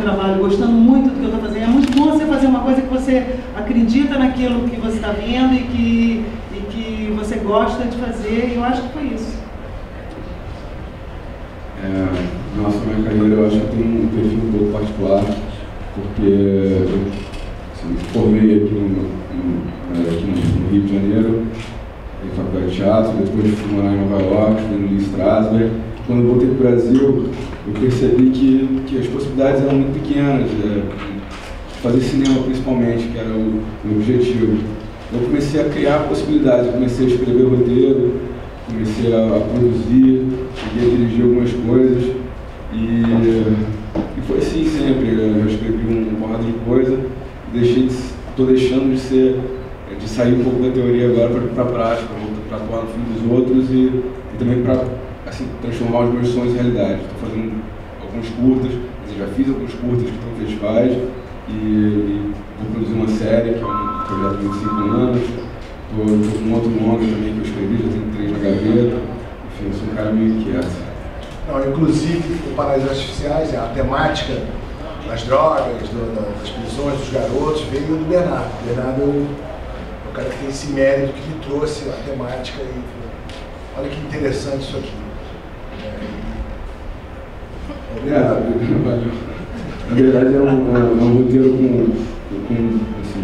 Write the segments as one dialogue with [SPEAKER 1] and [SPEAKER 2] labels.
[SPEAKER 1] trabalho, gostando muito do que eu estou fazendo. É muito bom você fazer uma coisa que você acredita naquilo que você está vendo e que você gosta de fazer, e eu acho que foi isso.
[SPEAKER 2] Nossa, minha carreira eu acho que tem um perfil um pouco particular, porque eu me formei aqui no Rio de Janeiro, em faculdade de teatro, depois fui morar em Nova York, fui no Lee Strasberg. Quando eu voltei para o Brasil, eu percebi que as possibilidades eram muito pequenas, fazer cinema principalmente, que era o meu objetivo. Eu comecei a criar possibilidades, eu comecei a escrever roteiro, comecei a produzir, cheguei a dirigir algumas coisas, e foi assim sempre. Eu escrevi uma porrada de coisa, estou deixando de sair um pouco da teoria agora para a prática, para atuar no filme dos outros e também para assim, transformar os meus sonhos em realidade. Estou fazendo alguns curtas, já fiz alguns curtas que estão em festivais e vou produzir uma série, que é um projeto de 25 anos. Estou com um outro longa também que eu escrevi, já tenho 3 na gaveta. Enfim, eu sou um cara meio inquieto.
[SPEAKER 3] Não, inclusive, o Paraísos Artificiais, a temática das drogas, das prisões, dos garotos, veio do Bernardo. O Bernardo é o cara que tem esse mérito, que me trouxe a temática e olha que interessante isso aqui. Obrigado.
[SPEAKER 2] Valeu. Na verdade é um roteiro com assim,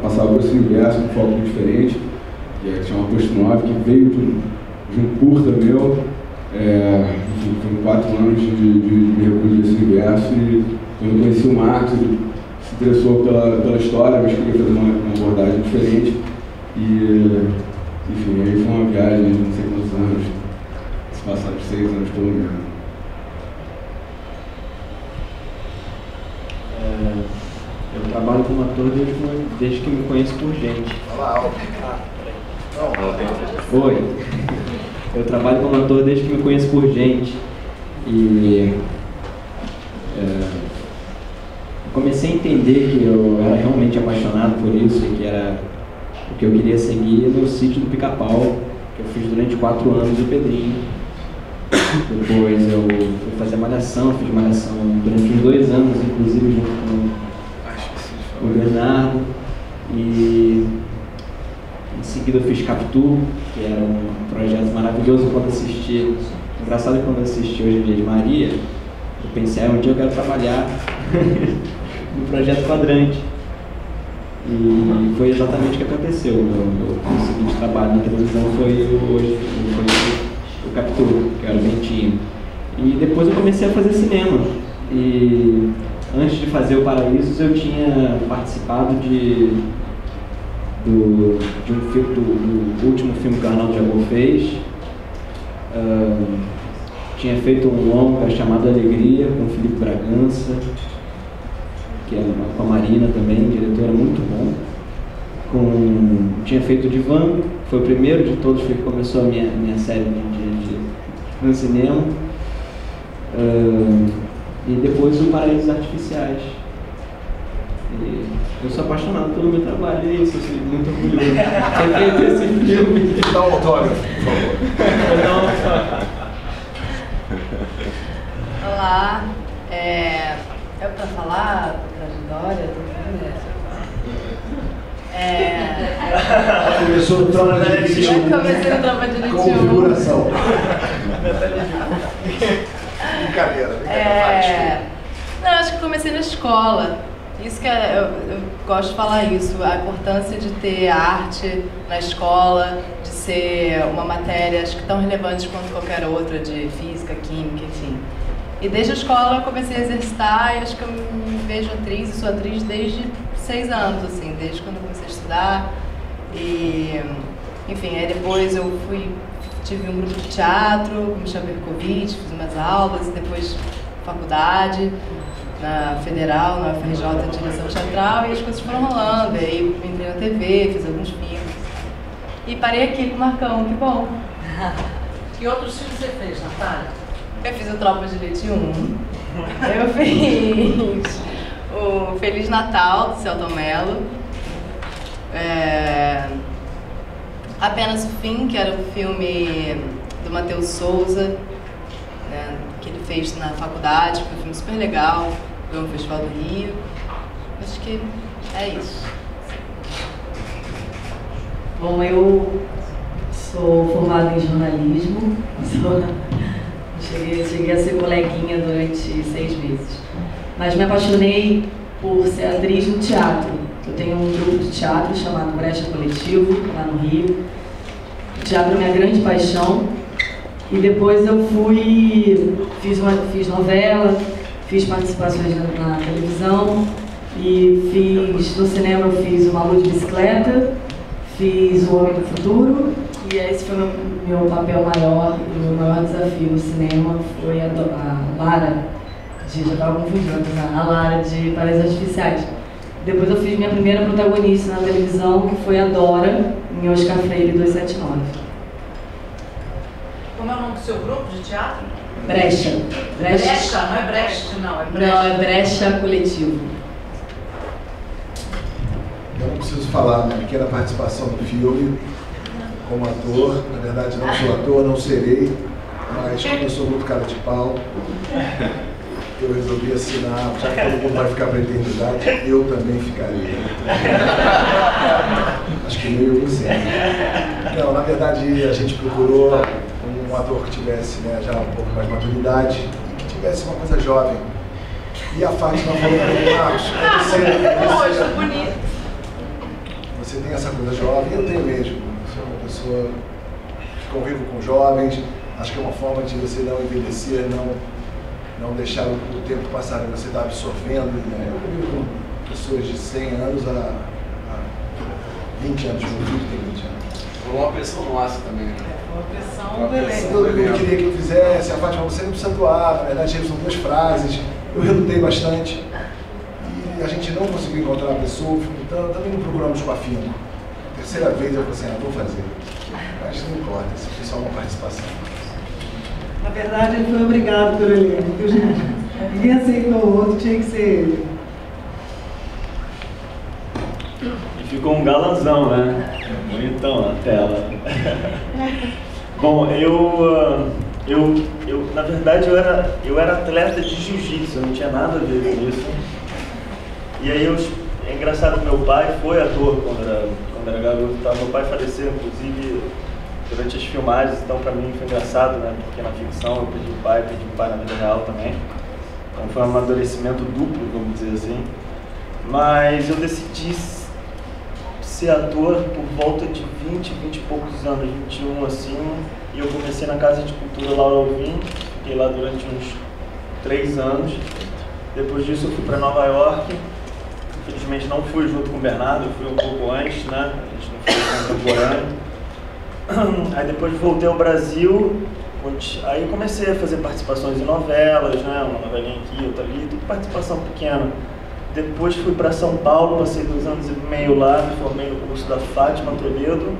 [SPEAKER 2] passava por esse universo, um foco diferente, que chama Posto 9, que veio de um curta meu. Foram 4 anos de mergulho nesse universo, e quando eu conheci o Marcos, ele se interessou pela história, mas queria fazer uma abordagem diferente. E, enfim, aí foi uma viagem de não sei quantos anos, se passaram de 6 anos pelo menos.
[SPEAKER 4] Eu trabalho como ator desde que me conheço por gente.
[SPEAKER 3] Olá,
[SPEAKER 4] Oi. Eu trabalho como ator desde que me conheço por gente. E comecei a entender que eu era realmente apaixonado por isso e que era o que eu queria seguir no Sítio do Pica-Pau, que eu fiz durante 4 anos o Pedrinho. Depois eu fui fazer Malhação, fiz Malhação durante uns 2 anos, inclusive junto com o Bernardo. E em seguida eu fiz Capitu, que era um projeto maravilhoso. Quando assisti, engraçado que quando assisti Hoje em Dia de Maria, eu pensei, um dia eu quero trabalhar no Projeto Quadrante. E foi exatamente o que aconteceu. Meu seguinte trabalho na televisão foi o Capitu, que era o Bentinho. E depois eu comecei a fazer cinema. E antes de fazer o Paraísos, eu tinha participado do último filme que o Arnaldo Jabor fez. Tinha feito um longa chamado Alegria, com o Felipe Bragança, que era com a Marina também, diretora muito bom. Tinha feito Divã, foi o primeiro de todos que começou a minha série no cinema. E depois o Paraísos Artificiais. E eu sou apaixonado pelo meu trabalho, e é isso, eu sou muito orgulhoso de ter feito esse filme.
[SPEAKER 3] Dá um autógrafo, por favor.
[SPEAKER 5] Olá, é pra falar trajetória?
[SPEAKER 3] Começou no Tropa de Elite 1.
[SPEAKER 5] Comecei no Tropa de Elite 1.
[SPEAKER 3] Configuração. Brincadeira.
[SPEAKER 5] Não, acho que comecei na escola. Isso que eu gosto de falar isso, a importância de ter arte na escola, de ser uma matéria, acho que tão relevante quanto qualquer outra, de física, química, enfim. E desde a escola eu comecei a exercitar, e acho que eu me vejo atriz, e sou atriz desde 6 anos, assim, desde quando eu comecei a estudar. E, enfim, aí depois eu tive um grupo de teatro, com Michel Berkovitch, fiz umas aulas, e depois faculdade, na Federal, na UFRJ, de direção teatral, e as coisas foram rolando. E aí entrei na TV, fiz alguns filmes. E parei aqui com o Marcão, que bom.
[SPEAKER 6] Que outros filmes você fez, Natália?
[SPEAKER 5] Eu fiz o Tropa de Elite 1, eu fiz o Feliz Natal, do Selton Mello, Apenas o Fim, que era um filme do Matheus Souza, né, que ele fez na faculdade, foi um filme super legal, foi um festival do Rio. Acho que é isso.
[SPEAKER 7] Bom, eu sou formada em jornalismo, cheguei a ser coleguinha durante 6 meses, mas me apaixonei por ser atriz no teatro. Eu tenho um grupo de teatro chamado Brecha Coletivo, lá no Rio. O teatro é minha grande paixão. E depois eu fiz novela, fiz participações na televisão e no cinema eu fiz Uma Luz de Bicicleta, fiz O Homem do Futuro, e esse foi meu papel maior, e o meu maior desafio no cinema foi a Lara, já estava confundindo, a Lara de Paraísos Artificiais. Depois eu fiz minha primeira protagonista na televisão, que foi a Dora, em Oscar Freire 279.
[SPEAKER 6] Como é o nome do seu grupo de teatro?
[SPEAKER 7] Brecha.
[SPEAKER 6] Brecha, não é Brecht, não, é Brecha.
[SPEAKER 7] Não, é Brecha Coletivo.
[SPEAKER 3] Eu não preciso falar, minha pequena participação no filme, como ator. Na verdade, não sou ator, não serei, mas como eu sou muito cara de pau, eu resolvi assinar, já que todo mundo vai ficar para a eternidade, eu também ficaria. Acho que meio você. Não, na verdade, a gente procurou um ator que tivesse, né, já um pouco mais de maturidade e que tivesse uma coisa jovem. E a Fátima falou para mim, Marcos, você tem essa coisa jovem, eu tenho mesmo. Eu sou uma pessoa que convivo com jovens, acho que é uma forma de você não envelhecer, não deixar o tempo passar, você está absorvendo. Né? Eu convivo com pessoas de 100 anos a 20 anos, meu filho tem 20 anos.
[SPEAKER 2] Foi uma pressão nossa também, né?
[SPEAKER 1] Uma pressão do elenco.
[SPEAKER 3] Todo mundo queria que eu fizesse, a Fátima, você não precisa atuar, na verdade são 2 frases, eu relutei bastante. E a gente não conseguiu encontrar a pessoa, então também não procuramos com afinco. Terceira vez eu falei assim, vou fazer. Mas não importa, isso foi só uma participação.
[SPEAKER 1] Na verdade, ele foi obrigado pelo elenco, viu, gente? Ninguém aceitou o outro, tinha que ser ele.
[SPEAKER 8] E ficou um galanzão, né? Bonitão na tela. Bom, na verdade, eu era atleta de jiu-jitsu, não tinha nada a ver com isso. E aí, é engraçado que meu pai foi ator quando era garoto, tá? Meu pai faleceu, inclusive, durante as filmagens, então pra mim foi engraçado, né? Porque na ficção eu perdi o pai na vida real também. Então foi um amadurecimento duplo, vamos dizer assim. Mas eu decidi ser ator por volta de 20 e poucos anos, 21 assim. E eu comecei na Casa de Cultura Laura Alvim, fiquei lá durante uns 3 anos. Depois disso eu fui para Nova York. Infelizmente não fui junto com o Bernardo, eu fui um pouco antes, né? A gente não foi contemporâneo. Aí depois voltei ao Brasil, aí comecei a fazer participações em novelas, né? Uma novelinha aqui, outra ali, tudo participação pequena. Depois fui para São Paulo, passei 2 anos e meio lá, me formei no curso da Fátima Toledo.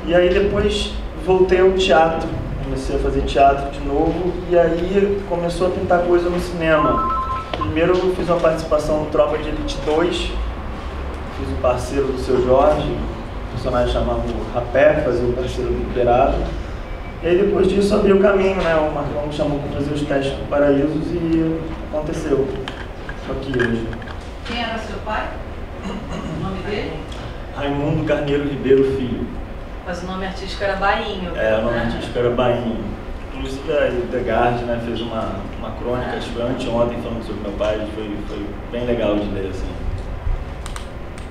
[SPEAKER 8] E aí depois voltei ao teatro, comecei a fazer teatro de novo e aí começou a pintar coisa no cinema. Primeiro eu fiz uma participação no Tropa de Elite 2, fiz o parceiro do Seu Jorge, um personagem chamado Rapé, fazia o parceiro do Liberado. E aí depois disso abriu o caminho, né? O Marcão me chamou para fazer os testes com Paraísos e aconteceu. Estou aqui hoje.
[SPEAKER 6] Quem era seu pai? O nome dele?
[SPEAKER 8] Raimundo Carneiro Ribeiro Filho.
[SPEAKER 6] Mas o nome artístico era Bainho.
[SPEAKER 8] O nome artístico era Bainho. Inclusive a Edegard, né, fez uma crônica, acho que foi anteontem, falando sobre meu pai, foi bem legal de ler, assim.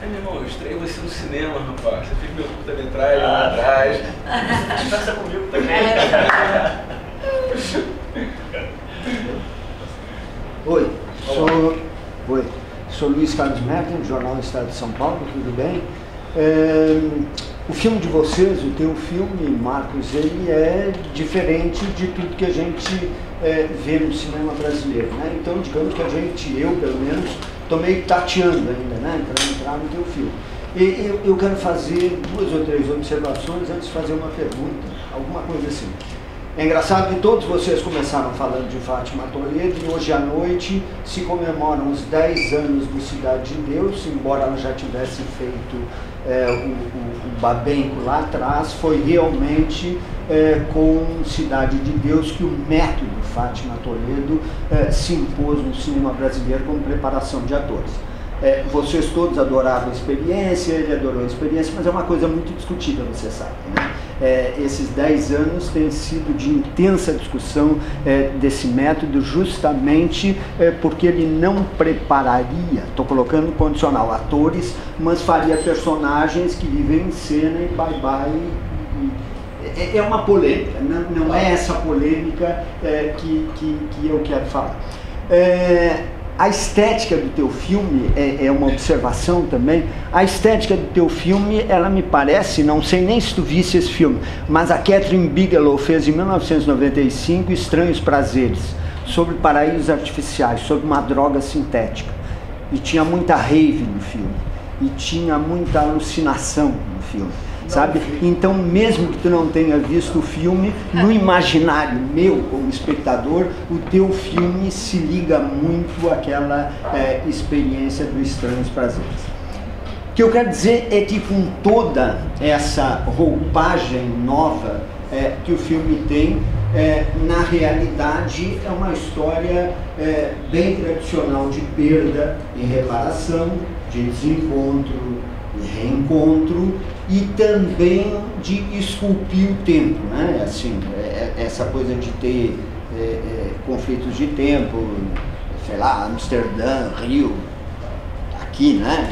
[SPEAKER 2] Meu irmão, eu estreio você no cinema, rapaz. Você fez meu curta-metragem lá atrás. Conversa comigo também.
[SPEAKER 9] Sou Luiz Carlos Merten, do Jornal do Estado de São Paulo, tudo bem? O filme de vocês, o teu filme, Marcos, ele é diferente de tudo que a gente vê no cinema brasileiro, né? Então, digamos que eu pelo menos, estou meio tateando ainda, né, para entrar no teu filme. E eu quero fazer 2 ou 3 observações antes de fazer uma pergunta, alguma coisa assim. É engraçado que todos vocês começaram falando de Fátima Toledo e hoje à noite se comemoram os 10 anos do Cidade de Deus, embora ela já tivesse feito o Babenco lá atrás, foi realmente com Cidade de Deus que o método Fátima Toledo se impôs no cinema brasileiro como preparação de atores. Vocês todos adoraram a experiência, ele adorou a experiência, mas é uma coisa muito discutida, você sabe, né? Esses 10 anos têm sido de intensa discussão desse método, justamente porque ele não prepararia, estou colocando condicional, atores, mas faria personagens que vivem em cena e bye-bye. É uma polêmica, não é essa polêmica que eu quero falar. A estética do teu filme, é uma observação também, a estética do teu filme, ela me parece, não sei nem se tu visse esse filme, mas a Catherine Bigelow fez em 1995 Estranhos Prazeres, sobre paraísos artificiais, sobre uma droga sintética. E tinha muita rave no filme, e tinha muita alucinação no filme. Sabe? Então, mesmo que tu não tenha visto o filme, no imaginário meu, como espectador, o teu filme se liga muito àquela experiência do Estranhos Prazeres. O que eu quero dizer é que com toda essa roupagem nova que o filme tem, na realidade é uma história bem tradicional de perda e reparação, de desencontro e reencontro, e também de esculpir o tempo, né? Assim, essa coisa de ter conflitos de tempo, sei lá, Amsterdã, Rio, aqui, né?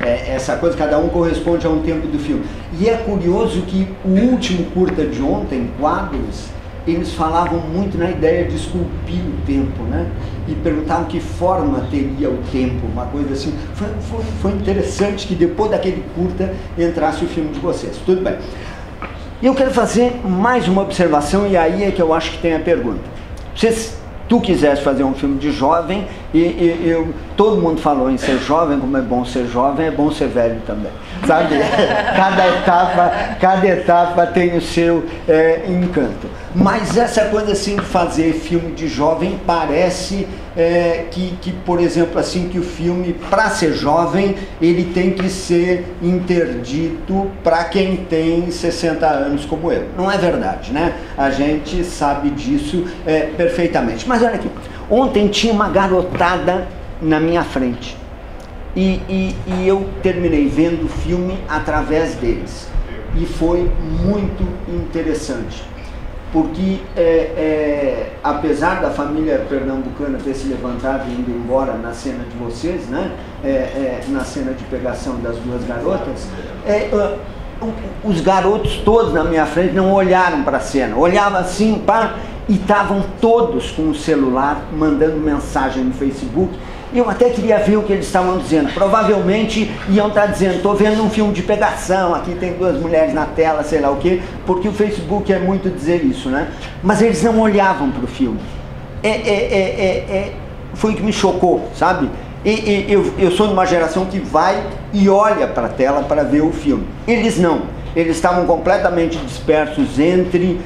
[SPEAKER 9] Essa coisa, cada um corresponde a um tempo do filme. E é curioso que o último curta de ontem, Quadros, eles falavam muito na ideia de esculpir o tempo, né? E perguntavam que forma teria o tempo, uma coisa assim. Foi interessante que depois daquele curta entrasse o filme de vocês. Tudo bem. E eu quero fazer mais uma observação, e aí é que eu acho que tem a pergunta. Se tu quisesse fazer um filme de jovem, todo mundo falou em ser jovem, como é bom ser jovem, é bom ser velho também, sabe? Cada etapa tem o seu encanto. Mas essa coisa assim de fazer filme de jovem parece que, por exemplo, assim, que o filme, para ser jovem, ele tem que ser interdito para quem tem 60 anos como eu. Não é verdade, né? A gente sabe disso perfeitamente. Mas olha aqui, ontem tinha uma garotada na minha frente e eu terminei vendo o filme através deles. E foi muito interessante. Porque, apesar da família pernambucana ter se levantado e indo embora na cena de vocês, né? Na cena de pegação das duas garotas, os garotos todos na minha frente não olharam para a cena, olhavam assim, e estavam todos com o celular mandando mensagem no Facebook. Eu até queria ver o que eles estavam dizendo. Provavelmente iam estar dizendo: estou vendo um filme de pegação, aqui tem duas mulheres na tela, sei lá o quê, porque o Facebook é muito dizer isso, né? Mas eles não olhavam para o filme. Foi o que me chocou, sabe? Eu sou de uma geração que vai e olha para a tela para ver o filme. Eles não. Eles estavam completamente dispersos entre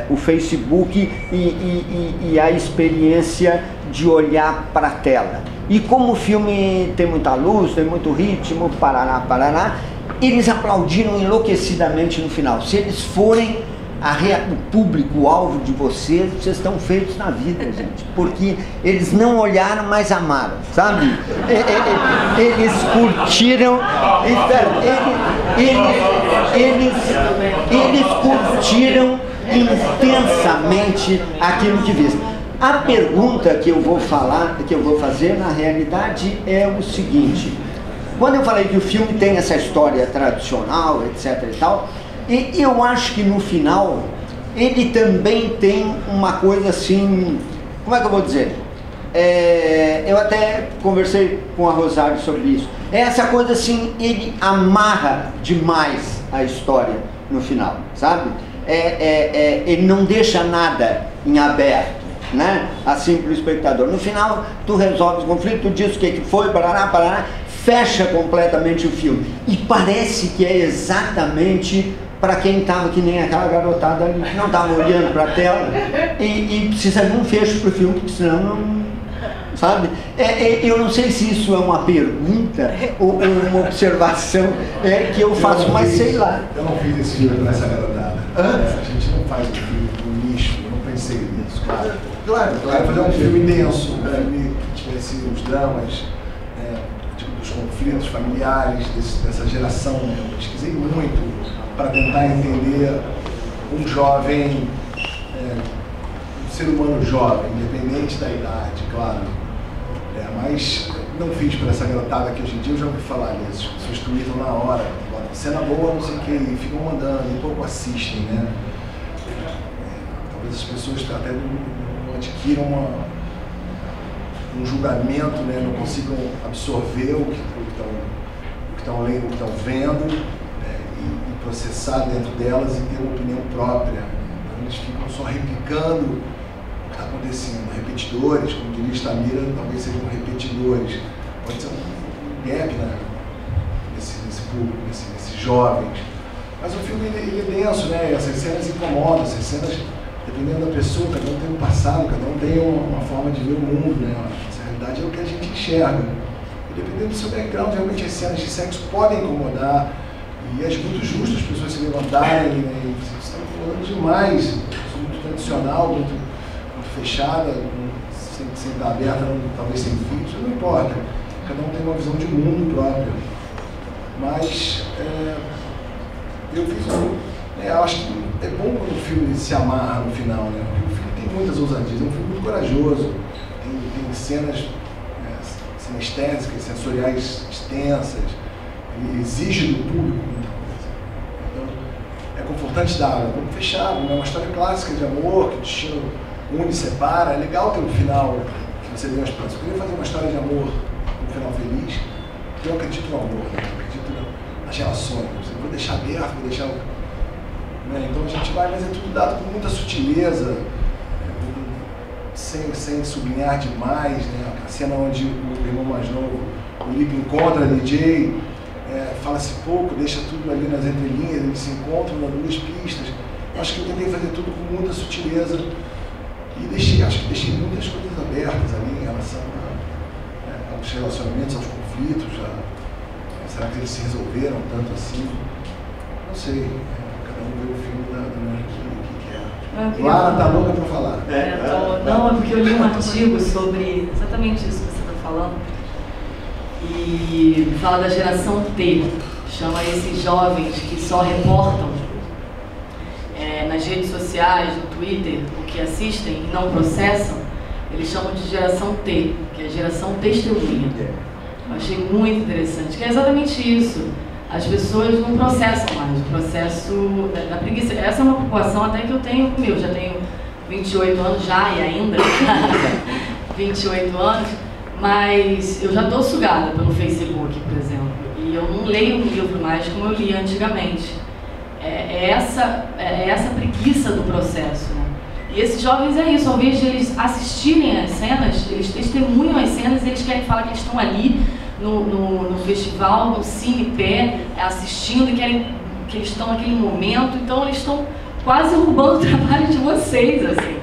[SPEAKER 9] o Facebook e a experiência de olhar para a tela. E como o filme tem muita luz, tem muito ritmo, parará, eles aplaudiram enlouquecidamente no final. Se eles forem o público-alvo de vocês estão feitos na vida, gente. Porque eles não olharam, mas amaram, sabe? Eles curtiram. Eles curtiram intensamente aquilo que viram. A pergunta que eu vou fazer, na realidade, é o seguinte: quando eu falei que o filme tem essa história tradicional, etc e tal, e eu acho que no final ele também tem uma coisa assim, como é que eu vou dizer? Eu até conversei com a Rosário sobre isso. Essa coisa assim, ele amarra demais a história no final, sabe? Ele não deixa nada em aberto, né? Assim para o espectador. No final, tu resolve o conflito, tu diz o que foi, parará, fecha completamente o filme. E parece que é exatamente para quem estava que nem aquela garotada ali, que não estava olhando para a tela e precisa de um fecho para o filme, porque senão não... Sabe? Eu não sei se isso é uma pergunta ou uma observação que eu faço, mas sei lá.
[SPEAKER 3] Eu não fiz esse filme nessa garotada. A gente não faz faz um filme no nicho, eu não pensei nisso, claro. Claro, fazer um filme denso, um filme que tivesse os dramas, dos conflitos familiares dessa geração. Eu pesquisei muito para tentar entender um jovem, um ser humano jovem, independente da idade, claro. Mas não fiz para essa garotada que hoje em dia eu já ouvi falar nisso. As pessoas tweetam na hora, cena boa, não sei o que, e ficam mandando, e pouco assistem, né? Talvez as pessoas até não adquiram um julgamento, né? Não consigam absorver o que estão lendo, o que estão vendo, e processar dentro delas e ter uma opinião própria. Então eles ficam só replicando o que está acontecendo. Repetidores, como diria Stamira, talvez sejam repetidores. Pode ser um gap, né? Nesse público, nesses jovens. Mas o filme ele é denso, né? Essas cenas incomodam, essas cenas, dependendo da pessoa, cada um tem um passado, cada um tem uma forma de ver o mundo, né? Essa realidade é o que a gente enxerga. E dependendo do seu background, realmente as cenas de sexo podem incomodar. E é muito justo as pessoas se levantarem, né? E vocês estão falando demais, muito tradicional, muito fechada, sem estar aberta, talvez sem filtros, não importa. Cada um tem uma visão de mundo própria. Mas eu fiz eu acho que é bom quando o filme se amarra no final, né? Porque o filme tem muitas ousadias, é um filme muito corajoso, tem cenas sinestésicas, sensoriais extensas, ele exige do público muita coisa. Então, é confortante vamos fechar, é uma história clássica de amor, que o destino une e separa. É legal ter um final que você deu uma esperança. Eu queria fazer uma história de amor, um final feliz, porque eu acredito no amor, né? Eu acredito nas relações. Eu vou deixar aberto, vou deixar. Né? Então a gente vai, mas é tudo dado com muita sutileza, sem sublinhar demais, né? A cena onde o irmão mais novo, o Lipe, encontra a DJ, fala-se pouco, deixa tudo ali nas entrelinhas, eles se encontram nas duas pistas. Acho que eu tentei fazer tudo com muita sutileza e acho que deixei muitas coisas abertas ali em relação aos relacionamentos, aos conflitos. Será que eles se resolveram tanto assim? Não sei. Cada um vê o filme da maneira que quer. Lara tá louca para falar.
[SPEAKER 7] Não, é porque eu li um artigo sobre exatamente isso que você está falando. E fala da geração T. Chama esses jovens que só reportam nas redes sociais, no Twitter, o que assistem e não processam. Eles chamam de geração T, que é a geração testemunha. Eu achei muito interessante, que é exatamente isso. As pessoas não processam mais, o processo da preguiça. Essa é uma preocupação até que eu tenho comigo. Eu já tenho 28 anos já e ainda 28 anos, mas eu já estou sugada pelo Facebook, por exemplo. E eu não leio um livro mais como eu lia antigamente. É essa preguiça do processo, né? E esses jovens é isso, ao invés de eles assistirem às cenas, eles testemunham as cenas e eles querem falar que eles estão ali no festival, no Cine Pé, assistindo e querem que eles estão naquele momento, então eles estão quase roubando o trabalho de vocês, assim.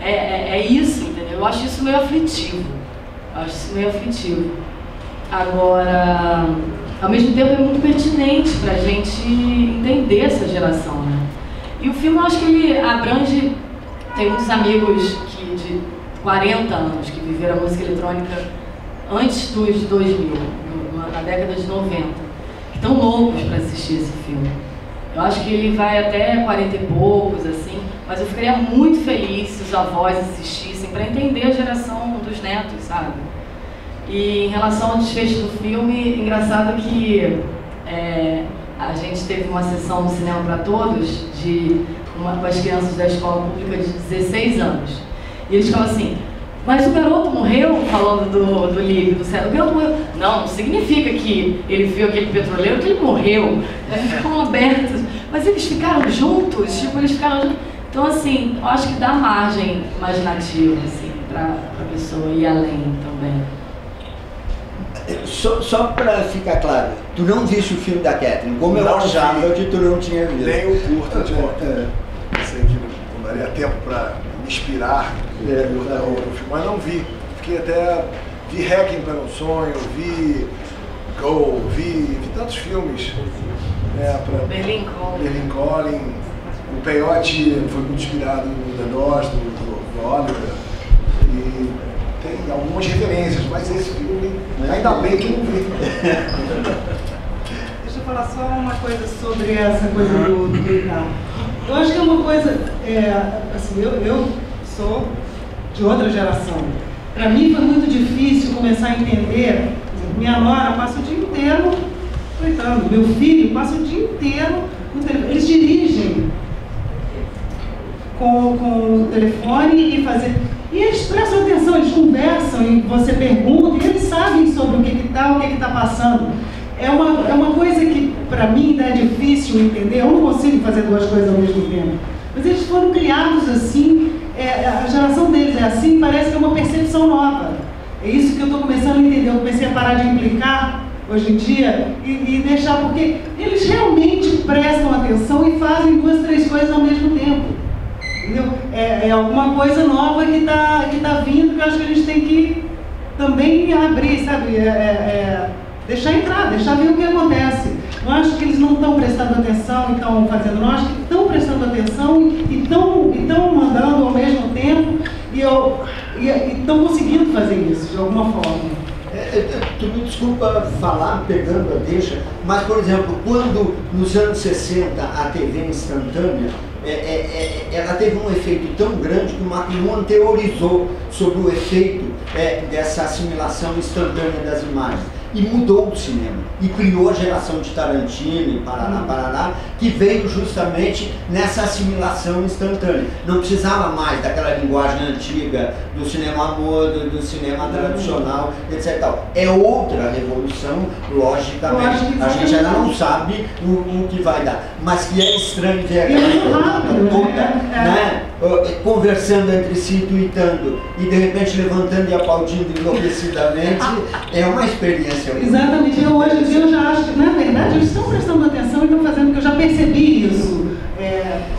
[SPEAKER 7] É isso, entendeu? Eu acho isso meio aflitivo. Agora, ao mesmo tempo é muito pertinente para a gente entender essa geração, né? E o filme, eu acho que ele abrange, tem muitos amigos de 40 anos que viveram a música eletrônica antes dos 2000, na década de 90, que estão loucos para assistir esse filme. Eu acho que ele vai até 40 e poucos, assim, mas eu ficaria muito feliz se os avós assistissem para entender a geração dos netos, sabe? E em relação ao desfecho do filme, engraçado que a gente teve uma sessão no Cinema para Todos com as crianças da escola pública de 16 anos. E eles falam assim, mas o garoto morreu, falando do Lipe, do Céu. O garoto morreu. Não significa que ele viu aquele petroleiro, que ele morreu. Eles ficam abertos. Mas eles ficaram juntos, Então, assim, eu acho que dá margem imaginativa, assim, para a pessoa ir além também.
[SPEAKER 9] Só para ficar claro, tu não viste o filme da Catherine, como eu achava que tu não tinha visto.
[SPEAKER 3] Nem o curta de volta. Sei que não daria tempo para me inspirar no filme, mas não vi. Vi Hacking para um Sonho, vi Go, vi tantos filmes.
[SPEAKER 7] Berlin Calling.
[SPEAKER 3] O Peyote foi muito inspirado no The Doors, do Oliver, e tem algumas referências, mas esse filme, ainda bem que não vi.
[SPEAKER 1] Deixa eu falar só uma coisa sobre essa coisa do Ricardo. Eu acho que é uma coisa, assim, eu sou de outra geração. Para mim foi muito difícil começar a entender. Minha nora passa o dia inteiro tweetando, meu filho passa o dia inteiro no telefone. Eles dirigem com o telefone e fazer. E eles prestam atenção, eles conversam e você pergunta, e eles sabem sobre o que está passando. É uma coisa que, para mim, ainda é difícil entender. Eu não consigo fazer duas coisas ao mesmo tempo. Mas eles foram criados assim, a geração deles é assim, parece que é uma percepção nova. É isso que eu estou começando a entender. Eu comecei a parar de implicar, hoje em dia, e deixar, porque eles realmente prestam atenção e fazem 2, 3 coisas ao mesmo tempo. Entendeu? É alguma coisa nova que tá vindo, que eu acho que a gente tem que também abrir, sabe? Deixar entrar, deixar ver o que acontece. Não acho que eles não estão prestando atenção e estão fazendo, não acho que estão prestando atenção e estão mandando ao mesmo tempo e estão conseguindo fazer isso de alguma forma.
[SPEAKER 9] Tu me desculpa falar, pegando a deixa, mas, por exemplo, quando nos anos 60 a TV instantânea, ela teve um efeito tão grande que o McLuhan teorizou sobre o efeito dessa assimilação instantânea das imagens. E mudou o cinema, e criou a geração de Tarantino e Paraná, que veio justamente nessa assimilação instantânea. Não precisava mais daquela linguagem antiga do cinema mudo, do cinema tradicional, etc. É outra revolução, logicamente. A gente ainda não sabe o que vai dar, mas que é estranho ver aquela toda, né? Conversando entre si, tweetando, e de repente levantando e aplaudindo enlouquecidamente, é uma experiência.
[SPEAKER 1] Exatamente, hoje em dia eu já acho que, na verdade, eles estão prestando atenção e estão fazendo, que eu já percebi isso,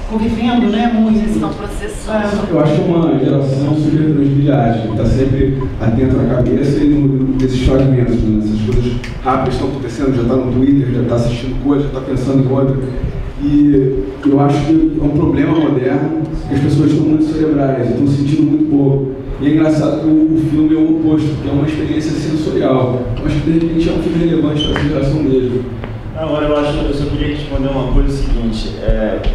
[SPEAKER 1] convivendo, né, muito.
[SPEAKER 5] Eles estão processando.
[SPEAKER 2] Eu acho que é uma geração super transmediática, que está sempre atenta na cabeça e nesses fragmentos, né? Essas coisas rápidas estão acontecendo, já está no Twitter, já está assistindo coisa, já está pensando em outra. E eu acho que é um problema moderno, que as pessoas estão muito cerebrais, estão sentindo muito pouco. E é engraçado que o filme é o oposto, porque é uma experiência sensorial. Eu acho que de repente é um filme relevante para a geração mesmo.
[SPEAKER 8] Agora eu só queria responder uma coisa seguinte,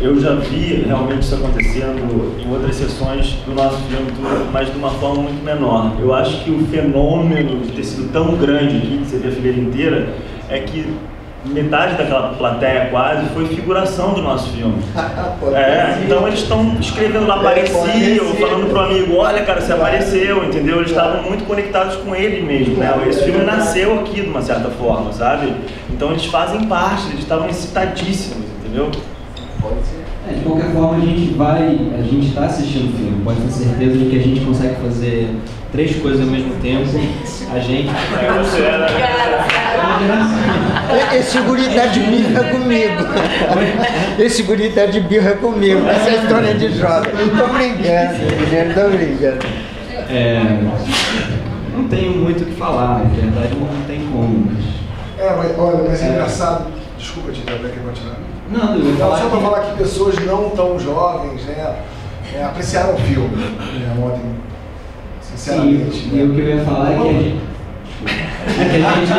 [SPEAKER 8] eu já vi realmente isso acontecendo em outras sessões do nosso filme, mas de uma forma muito menor. Eu acho que o fenômeno de ter sido tão grande aqui, de você ver a fileira inteira, é que metade daquela plateia quase foi figuração do nosso filme. Então eles estão escrevendo lá, apareci, ou falando pro amigo, olha cara, você apareceu, entendeu? Eles estavam muito conectados com ele mesmo, né? Esse filme nasceu aqui de uma certa forma, sabe? Então eles fazem parte, eles estavam excitadíssimos, entendeu?
[SPEAKER 4] Pode ser. De qualquer forma, a gente está assistindo o filme, pode ter certeza de que a gente consegue fazer 3 coisas ao mesmo tempo. A gente...
[SPEAKER 9] Esse guri tá de birra comigo. Esse guri tá de birra comigo. Essa é a história de jovem. Tô brincando, tô brincando.
[SPEAKER 4] Não tenho muito o que falar, na verdade não tem como.
[SPEAKER 3] Mas é engraçado. Desculpa te interromper, quer continuar?
[SPEAKER 4] Não, eu vou falar
[SPEAKER 3] só para falar que pessoas não tão jovens, né, apreciaram o filme, ontem, sinceramente.
[SPEAKER 4] Sim, e o que eu ia falar é que a gente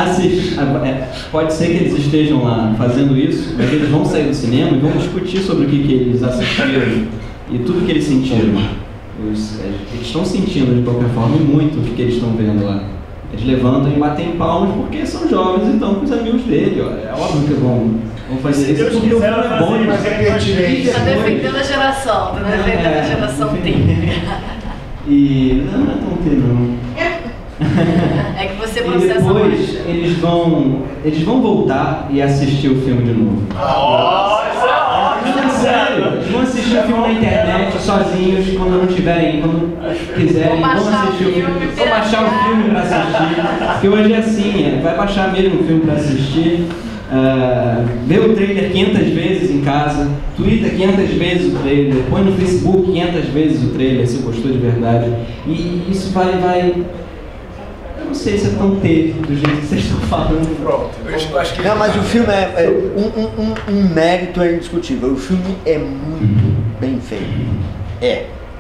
[SPEAKER 4] assiste, pode ser que eles estejam lá fazendo isso, mas eles vão sair do cinema e vão discutir sobre o que eles assistiram e tudo que eles sentiram. Eles estão sentindo de qualquer forma muito o que eles estão vendo lá. Eles levantam e batem palmas porque são jovens e estão com os amigos dele. Olha. É óbvio que vão fazer isso porque o filme é bom, mas é pertinente.
[SPEAKER 5] Está defendendo a geração, está defendendo a geração T.
[SPEAKER 4] E não é tão T, não.
[SPEAKER 5] É que você processa
[SPEAKER 4] e depois
[SPEAKER 5] mais.
[SPEAKER 4] Eles vão voltar e assistir o filme de novo. Não, sério, eles vão assistir o filme na internet sozinhos quando quiserem, vão assistir o filme, vão baixar o filme para assistir, porque hoje é assim, vai baixar mesmo o filme para assistir, vê o trailer 500 vezes em casa, twitta 500 vezes o trailer, põe no Facebook 500 vezes o trailer se gostou de verdade, e isso vai não sei se é tão teve do jeito que vocês estão falando.
[SPEAKER 3] Pronto. Eu acho que...
[SPEAKER 9] Não, mas o filme um mérito é indiscutível. O filme é muito bem feito.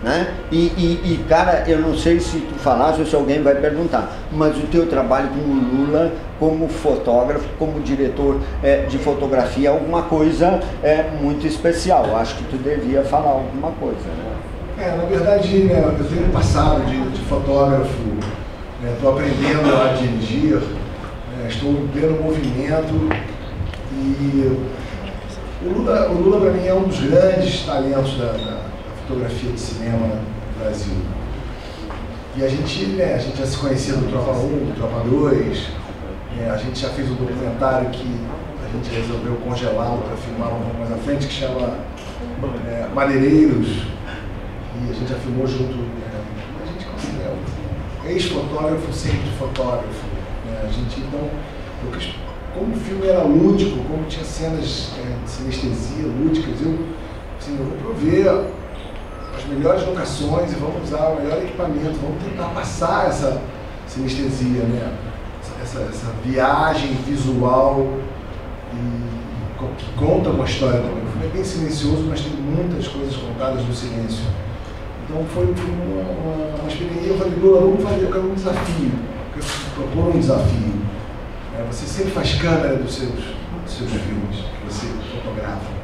[SPEAKER 9] Né? E cara, eu não sei se tu falasse ou se alguém vai perguntar, mas o teu trabalho com o Lula, como fotógrafo, como diretor de fotografia, é alguma coisa muito especial. Eu acho que tu devia falar alguma coisa, né?
[SPEAKER 3] Na verdade, né, eu tenho um passado de fotógrafo, estou aprendendo a dirigir, estou em pleno movimento e o Lula para mim é um dos grandes talentos da fotografia de cinema no Brasil. E a gente já se conhecia do Tropa 1, do Tropa 2, a gente já fez um documentário que a gente resolveu congelá-lo para filmar um pouco mais à frente, que chama Madeireiros, e a gente já filmou junto. A gente considera ex-fotógrafo, sempre fotógrafo. A gente, então, como o filme era lúdico, como tinha cenas de sinestesia lúdicas, eu vou prover as melhores locações e vamos usar o melhor equipamento, vamos tentar passar essa sinestesia, né? Essa viagem visual que conta uma história também. O filme é bem silencioso, mas tem muitas coisas contadas no silêncio. Então foi uma experiência. Eu falei, Lula, vamos fazer, eu quero um desafio, eu quero propor um desafio. Você sempre faz câmera dos seus filmes, que você fotografa.